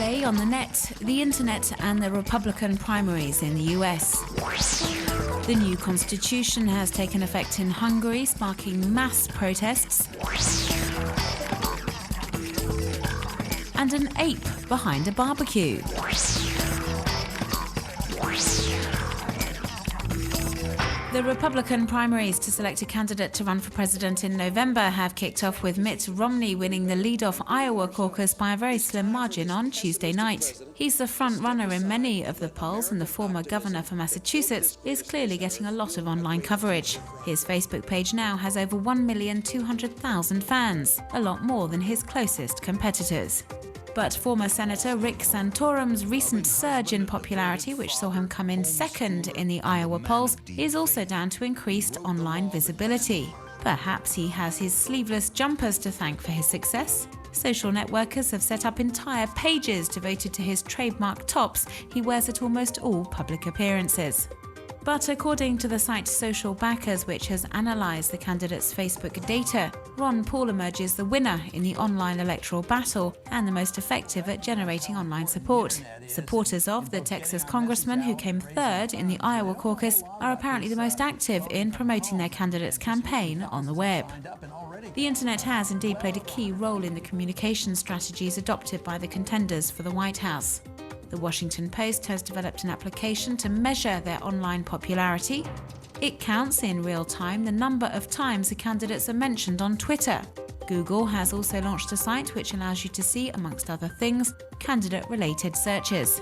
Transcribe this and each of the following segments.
Today on the net, the internet and the Republican primaries in the US. The new constitution has taken effect in Hungary, sparking mass protests. And an ape behind a barbecue. The Republican primaries to select a candidate to run for president in November have kicked off with Mitt Romney winning the lead-off Iowa caucus by a very slim margin on Tuesday night. He's the front-runner in many of the polls, and the former governor for Massachusetts is clearly getting a lot of online coverage. His Facebook page now has over 1,200,000 fans, a lot more than his closest competitors. But former Senator Rick Santorum's recent surge in popularity, which saw him come in second in the Iowa polls, is also down to increased online visibility. Perhaps he has his sleeveless jumpers to thank for his success. Social networkers have set up entire pages devoted to his trademark tops he wears at almost all public appearances. But according to the site Social Backers, which has analysed the candidate's Facebook data, Ron Paul emerges the winner in the online electoral battle and the most effective at generating online support. Supporters of the Texas congressman, who came third in the Iowa caucus, are apparently the most active in promoting their candidate's campaign on the web. The internet has indeed played a key role in the communication strategies adopted by the contenders for the White House. The Washington Post has developed an application to measure their online popularity. It counts in real time the number of times the candidates are mentioned on Twitter. Google has also launched a site which allows you to see, amongst other things, candidate-related searches.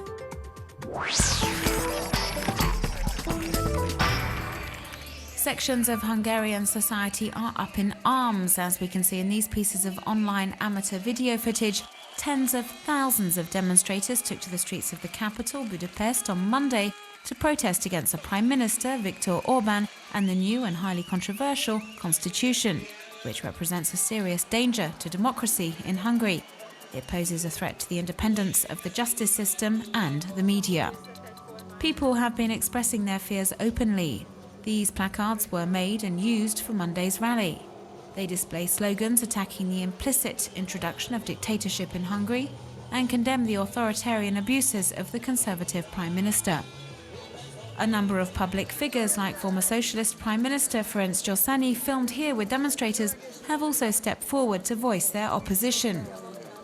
Sections of Hungarian society are up in arms, as we can see in these pieces of online amateur video footage. Tens of thousands of demonstrators took to the streets of the capital, Budapest, on Monday to protest against the Prime Minister, Viktor Orbán, and the new and highly controversial constitution, which represents a serious danger to democracy in Hungary. It poses a threat to the independence of the justice system and the media. People have been expressing their fears openly. These placards were made and used for Monday's rally. They display slogans attacking the implicit introduction of dictatorship in Hungary and condemn the authoritarian abuses of the Conservative Prime Minister. A number of public figures, like former Socialist Prime Minister Ferenc Gyurcsány, filmed here with demonstrators, have also stepped forward to voice their opposition.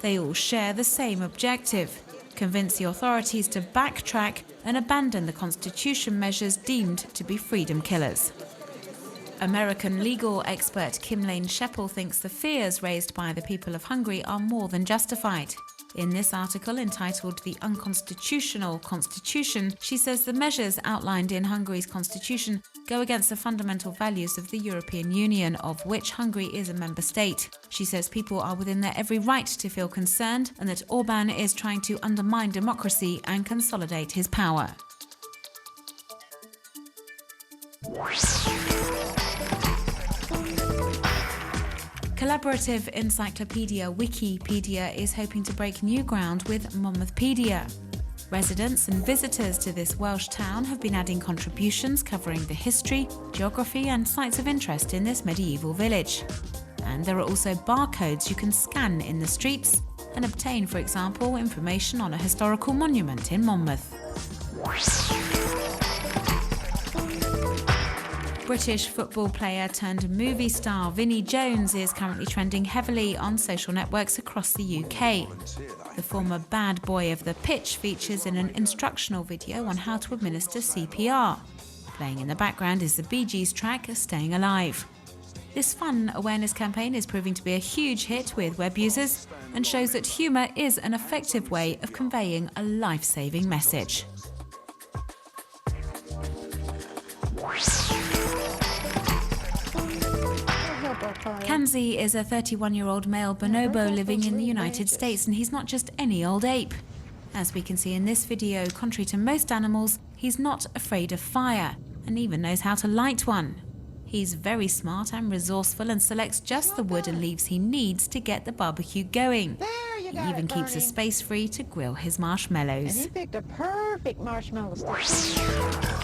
They all share the same objective: convince the authorities to backtrack and abandon the constitution measures deemed to be freedom killers. American legal expert Kim-Lane Sheppel thinks the fears raised by the people of Hungary are more than justified. In this article entitled "The Unconstitutional Constitution," she says the measures outlined in Hungary's constitution go against the fundamental values of the European Union, of which Hungary is a member state. She says people are within their every right to feel concerned, and that Orbán is trying to undermine democracy and consolidate his power. Collaborative encyclopedia Wikipedia is hoping to break new ground with Monmouthpedia. Residents and visitors to this Welsh town have been adding contributions covering the history, geography and sites of interest in this medieval village. And there are also barcodes you can scan in the streets and obtain, for example, information on a historical monument in Monmouth. British football player turned movie star Vinnie Jones is currently trending heavily on social networks across the UK. The former bad boy of the pitch features in an instructional video on how to administer CPR. Playing in the background is the Bee Gees track "Staying Alive." This fun awareness campaign is proving to be a huge hit with web users and shows that humour is an effective way of conveying a life-saving message. Kanzi is a 31-year-old male bonobo living in the United States, and he's not just any old ape. As we can see in this video, contrary to most animals, he's not afraid of fire and even knows how to light one. He's very smart and resourceful and selects just the wood and leaves he needs to get the barbecue going. He even keeps a space free to grill his marshmallows. And he picked a perfect marshmallow stick.